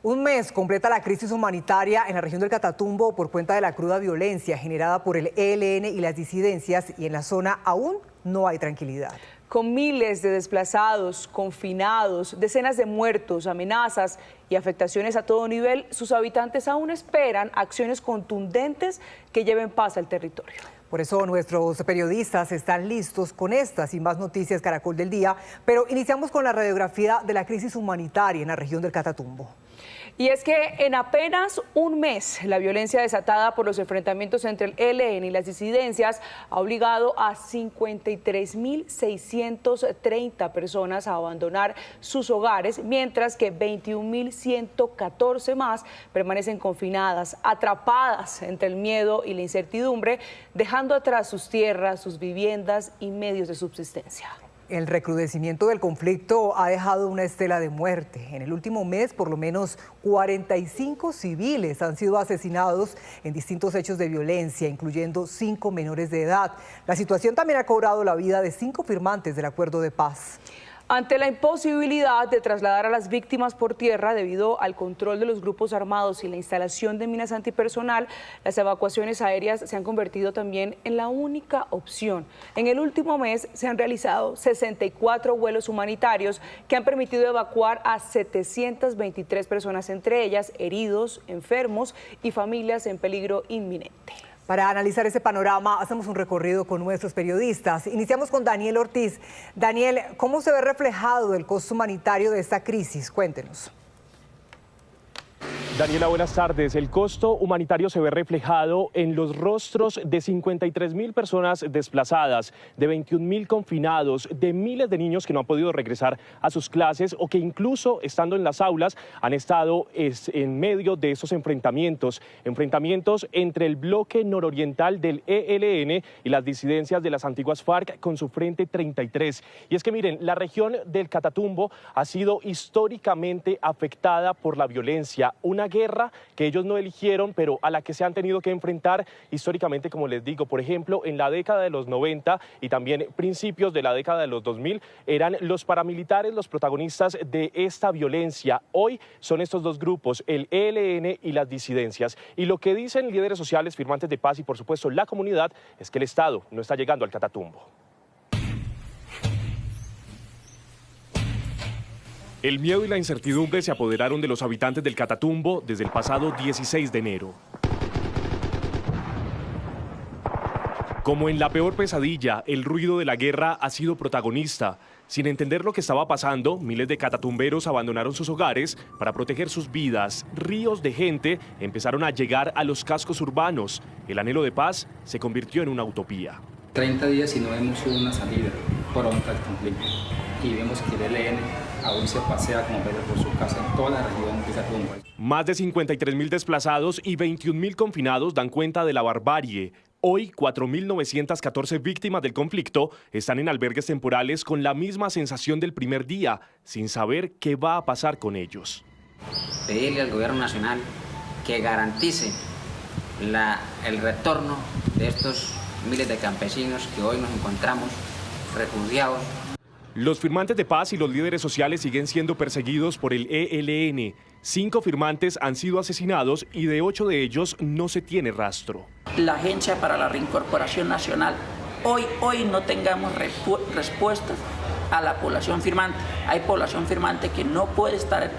Un mes completa la crisis humanitaria en la región del Catatumbo por cuenta de la cruda violencia generada por el ELN y las disidencias, y en la zona aún no hay tranquilidad. Con miles de desplazados, confinados, decenas de muertos, amenazas y afectaciones a todo nivel, sus habitantes aún esperan acciones contundentes que lleven paz al territorio. Por eso nuestros periodistas están listos con estas y más noticias Caracol del Día, pero iniciamos con la radiografía de la crisis humanitaria en la región del Catatumbo. Y es que en apenas un mes, la violencia desatada por los enfrentamientos entre el ELN y las disidencias ha obligado a 53.630 personas a abandonar sus hogares, mientras que 21.114 más permanecen confinadas, atrapadas entre el miedo y la incertidumbre, dejando atrás sus tierras, sus viviendas y medios de subsistencia. El recrudecimiento del conflicto ha dejado una estela de muerte. En el último mes, por lo menos 45 civiles han sido asesinados en distintos hechos de violencia, incluyendo 5 menores de edad. La situación también ha cobrado la vida de 5 firmantes del acuerdo de paz. Ante la imposibilidad de trasladar a las víctimas por tierra debido al control de los grupos armados y la instalación de minas antipersonal, las evacuaciones aéreas se han convertido también en la única opción. En el último mes se han realizado 64 vuelos humanitarios que han permitido evacuar a 723 personas, entre ellas heridos, enfermos y familias en peligro inminente. Para analizar ese panorama, hacemos un recorrido con nuestros periodistas. Iniciamos con Daniel Ortiz. Daniel, ¿cómo se ve reflejado el costo humanitario de esta crisis? Cuéntenos. Daniela, buenas tardes. El costo humanitario se ve reflejado en los rostros de 53.000 personas desplazadas, de 21.000 confinados, de miles de niños que no han podido regresar a sus clases o que incluso estando en las aulas han estado en medio de esos enfrentamientos entre el bloque nororiental del ELN y las disidencias de las antiguas FARC con su Frente 33. Y es que miren, la región del Catatumbo ha sido históricamente afectada por la violencia, una guerra que ellos no eligieron, pero a la que se han tenido que enfrentar históricamente, como les digo. Por ejemplo, en la década de los 90 y también principios de la década de los 2000, eran los paramilitares los protagonistas de esta violencia. Hoy son estos dos grupos, el ELN y las disidencias. Y lo que dicen líderes sociales, firmantes de paz y, por supuesto, la comunidad, es que el Estado no está llegando al Catatumbo. El miedo y la incertidumbre se apoderaron de los habitantes del Catatumbo desde el pasado 16 de enero. Como en la peor pesadilla, el ruido de la guerra ha sido protagonista. Sin entender lo que estaba pasando, miles de catatumberos abandonaron sus hogares para proteger sus vidas. Ríos de gente empezaron a llegar a los cascos urbanos. El anhelo de paz se convirtió en una utopía. 30 días y no vemos una salida pronta al conflicto. Y vemos que el ELN aún se pasea como perro por su casa en toda la región de Catatumbo. Más de 53.000 desplazados y 21.000 confinados dan cuenta de la barbarie. Hoy, 4.914 víctimas del conflicto están en albergues temporales con la misma sensación del primer día, sin saber qué va a pasar con ellos. Pedirle al gobierno nacional que garantice el retorno de estos miles de campesinos que hoy nos encontramos refugiados. Los firmantes de paz y los líderes sociales siguen siendo perseguidos por el ELN. 5 firmantes han sido asesinados y de 8 de ellos no se tiene rastro. La Agencia para la Reincorporación Nacional, hoy no tengamos respuestas a la población firmante. Hay población firmante que no puede estar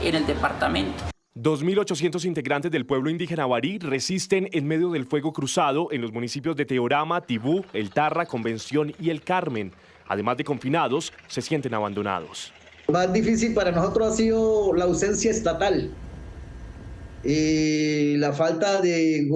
en el departamento. 2.800 integrantes del pueblo indígena Barí resisten en medio del fuego cruzado en los municipios de Teorama, Tibú, El Tarra, Convención y El Carmen. Además de confinados, se sienten abandonados. Lo más difícil para nosotros ha sido la ausencia estatal y la falta de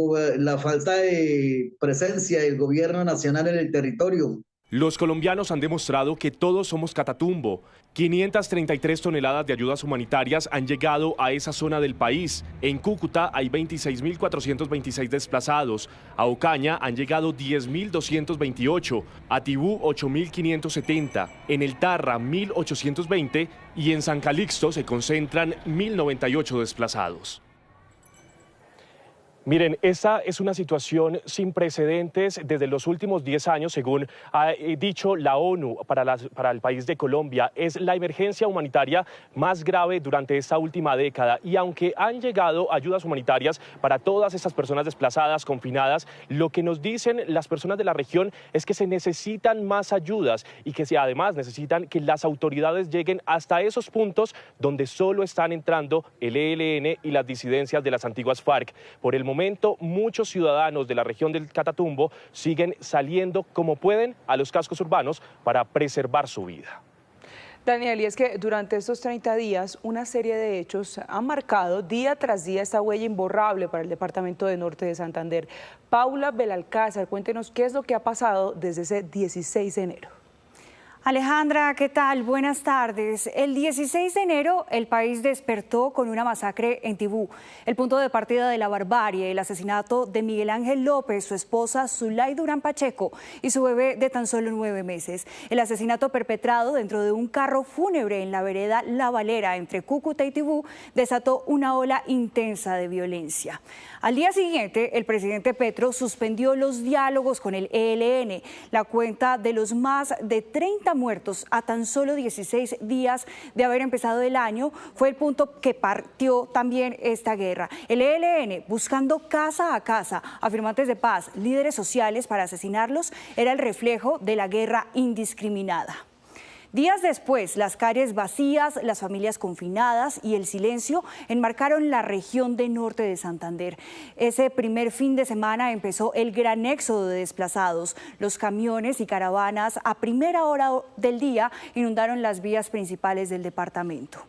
presencia del gobierno nacional en el territorio. Los colombianos han demostrado que todos somos Catatumbo. 533 toneladas de ayudas humanitarias han llegado a esa zona del país. En Cúcuta hay 26.426 desplazados. A Ocaña han llegado 10.228. A Tibú 8.570. En El Tarra 1.820. Y en San Calixto se concentran 1.098 desplazados. Miren, esta es una situación sin precedentes desde los últimos 10 años, según ha dicho la ONU para el país de Colombia. Es la emergencia humanitaria más grave durante esta última década. Y aunque han llegado ayudas humanitarias para todas estas personas desplazadas, confinadas, lo que nos dicen las personas de la región es que se necesitan más ayudas y que además necesitan que las autoridades lleguen hasta esos puntos donde solo están entrando el ELN y las disidencias de las antiguas FARC. Por el momento, muchos ciudadanos de la región del Catatumbo siguen saliendo como pueden a los cascos urbanos para preservar su vida. Daniel, y es que durante estos 30 días una serie de hechos han marcado día tras día esta huella imborrable para el departamento de Norte de Santander. Paula Belalcázar, cuéntenos qué es lo que ha pasado desde ese 16 de enero. Alejandra, ¿qué tal? Buenas tardes. El 16 de enero el país despertó con una masacre en Tibú, el punto de partida de la barbarie, el asesinato de Miguel Ángel López, su esposa Zulay Durán Pacheco y su bebé de tan solo 9 meses. El asesinato perpetrado dentro de un carro fúnebre en la vereda La Valera entre Cúcuta y Tibú desató una ola intensa de violencia. Al día siguiente, el presidente Petro suspendió los diálogos con el ELN. La cuenta de los más de 30 muertos a tan solo 16 días de haber empezado el año fue el punto que partió también esta guerra. El ELN, buscando casa a casa a firmantes de paz, líderes sociales para asesinarlos, era el reflejo de la guerra indiscriminada. Días después, las calles vacías, las familias confinadas y el silencio enmarcaron la región de Norte de Santander. Ese primer fin de semana empezó el gran éxodo de desplazados. Los camiones y caravanas a primera hora del día inundaron las vías principales del departamento.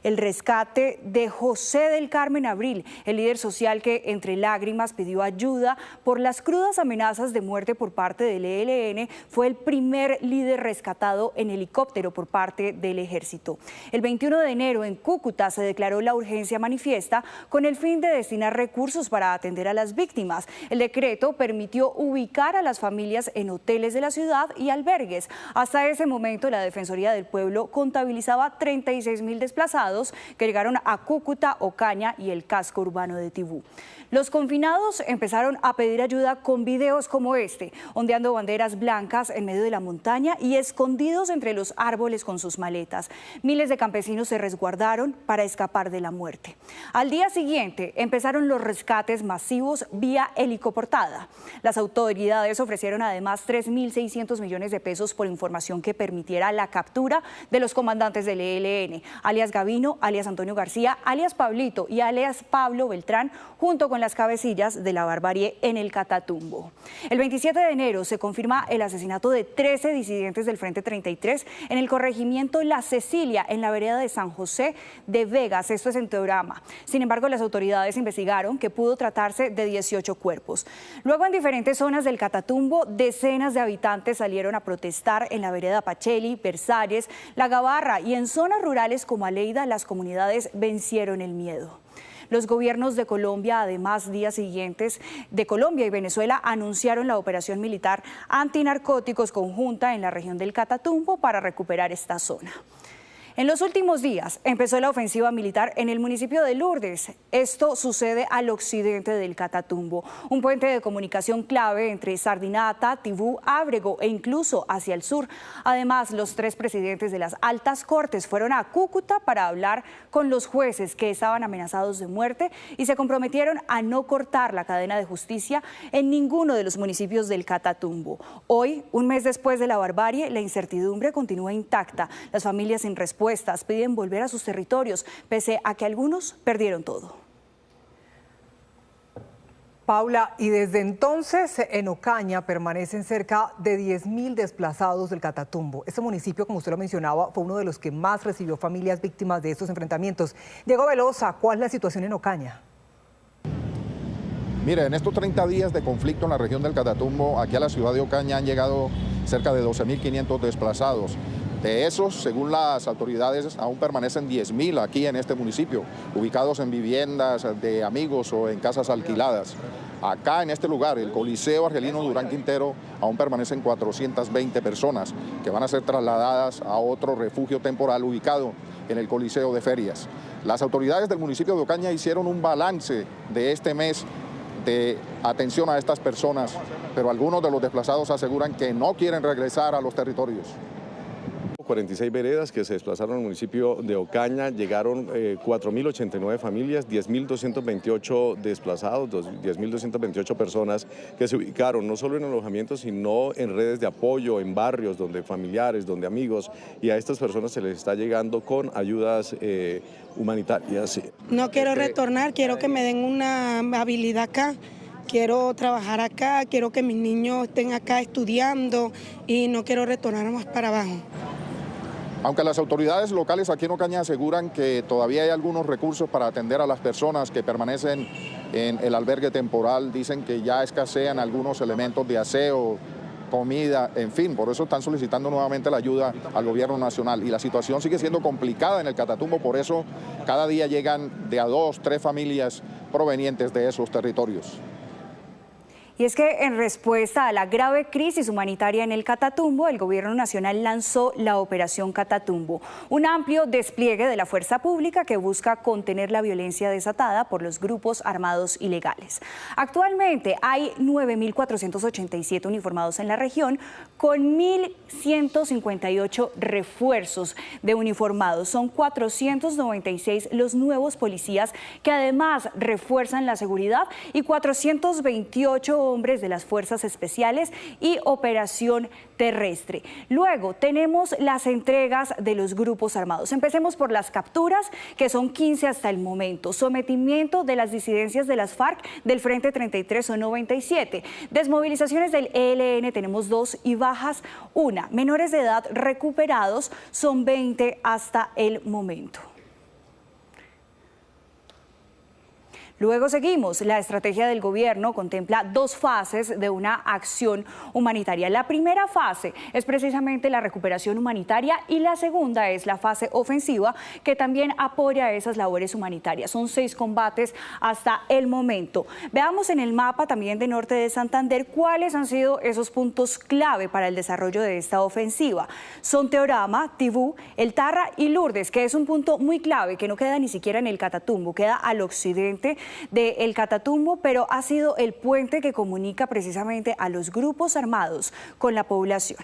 El rescate de José del Carmen Abril, el líder social que entre lágrimas pidió ayuda por las crudas amenazas de muerte por parte del ELN, fue el primer líder rescatado en helicóptero por parte del ejército. El 21 de enero en Cúcuta se declaró la urgencia manifiesta con el fin de destinar recursos para atender a las víctimas. El decreto permitió ubicar a las familias en hoteles de la ciudad y albergues. Hasta ese momento la Defensoría del Pueblo contabilizaba 36.000 desplazados que llegaron a Cúcuta, Ocaña y el casco urbano de Tibú. Los confinados empezaron a pedir ayuda con videos como este, ondeando banderas blancas en medio de la montaña y escondidos entre los árboles con sus maletas. Miles de campesinos se resguardaron para escapar de la muerte. Al día siguiente empezaron los rescates masivos vía helicoportada. Las autoridades ofrecieron además 3.600 millones de pesos por información que permitiera la captura de los comandantes del ELN, alias Gavino, alias Antonio García, alias Pablito y alias Pablo Beltrán, junto con las cabecillas de la barbarie en el Catatumbo. El 27 de enero se confirma el asesinato de 13 disidentes del Frente 33 en el corregimiento La Cecilia, en la vereda de San José de Vegas, esto es en Teorama. Sin embargo, las autoridades investigaron que pudo tratarse de 18 cuerpos. Luego, en diferentes zonas del Catatumbo, decenas de habitantes salieron a protestar en la vereda Pacheli, Versalles, La Gabarra y en zonas rurales como Aleida, las comunidades vencieron el miedo. Los gobiernos de Colombia, además, días siguientes de Colombia y Venezuela anunciaron la operación militar antinarcóticos conjunta en la región del Catatumbo para recuperar esta zona. En los últimos días empezó la ofensiva militar en el municipio de Lourdes. Esto sucede al occidente del Catatumbo, un puente de comunicación clave entre Sardinata, Tibú, Ábrego e incluso hacia el sur. Además, los 3 presidentes de las altas cortes fueron a Cúcuta para hablar con los jueces que estaban amenazados de muerte y se comprometieron a no cortar la cadena de justicia en ninguno de los municipios del Catatumbo. Hoy, un mes después de la barbarie, la incertidumbre continúa intacta. Las familias sin respuesta piden volver a sus territorios, pese a que algunos perdieron todo. Paula, y desde entonces en Ocaña permanecen cerca de 10.000 desplazados del Catatumbo. Este municipio, como usted lo mencionaba, fue uno de los que más recibió familias víctimas de estos enfrentamientos. Diego Velosa, ¿cuál es la situación en Ocaña? Mire, en estos 30 días de conflicto en la región del Catatumbo, aquí a la ciudad de Ocaña han llegado cerca de 12.500 desplazados. De esos, según las autoridades, aún permanecen 10.000 aquí en este municipio, ubicados en viviendas de amigos o en casas alquiladas. Acá en este lugar, el Coliseo Argelino Durán Quintero, aún permanecen 420 personas que van a ser trasladadas a otro refugio temporal ubicado en el Coliseo de Ferias. Las autoridades del municipio de Ocaña hicieron un balance de este mes de atención a estas personas, pero algunos de los desplazados aseguran que no quieren regresar a los territorios. 46 veredas que se desplazaron al municipio de Ocaña, llegaron 4.089 familias, 10.228 desplazados, 10.228 personas que se ubicaron no solo en alojamientos, sino en redes de apoyo, en barrios donde familiares, donde amigos, y a estas personas se les está llegando con ayudas humanitarias. No quiero retornar, quiero que me den una habilidad acá. Quiero trabajar acá, quiero que mis niños estén acá estudiando y no quiero retornar más para abajo. Aunque las autoridades locales aquí en Ocaña aseguran que todavía hay algunos recursos para atender a las personas que permanecen en el albergue temporal, dicen que ya escasean algunos elementos de aseo, comida, en fin, por eso están solicitando nuevamente la ayuda al gobierno nacional. Y la situación sigue siendo complicada en el Catatumbo, por eso cada día llegan de a 2, 3 familias provenientes de esos territorios. Y es que en respuesta a la grave crisis humanitaria en el Catatumbo, el Gobierno Nacional lanzó la Operación Catatumbo, un amplio despliegue de la fuerza pública que busca contener la violencia desatada por los grupos armados ilegales. Actualmente hay 9.487 uniformados en la región, con 1.158 refuerzos de uniformados. Son 496 los nuevos policías que además refuerzan la seguridad y 428 hombres de las Fuerzas Especiales y Operación Terrestre. Luego tenemos las entregas de los grupos armados. Empecemos por las capturas, que son 15 hasta el momento. Sometimiento de las disidencias de las FARC del Frente 33 son 97. Desmovilizaciones del ELN tenemos 2 y bajas 1. Menores de edad recuperados son 20 hasta el momento. Luego seguimos. La estrategia del gobierno contempla 2 fases de una acción humanitaria. La primera fase es precisamente la recuperación humanitaria y la segunda es la fase ofensiva, que también apoya esas labores humanitarias. Son 6 combates hasta el momento. Veamos en el mapa también de Norte de Santander cuáles han sido esos puntos clave para el desarrollo de esta ofensiva. Son Teorama, Tibú, El Tarra y Lourdes, que es un punto muy clave que no queda ni siquiera en el Catatumbo, queda al occidente del Catatumbo, pero ha sido el puente que comunica precisamente a los grupos armados con la población.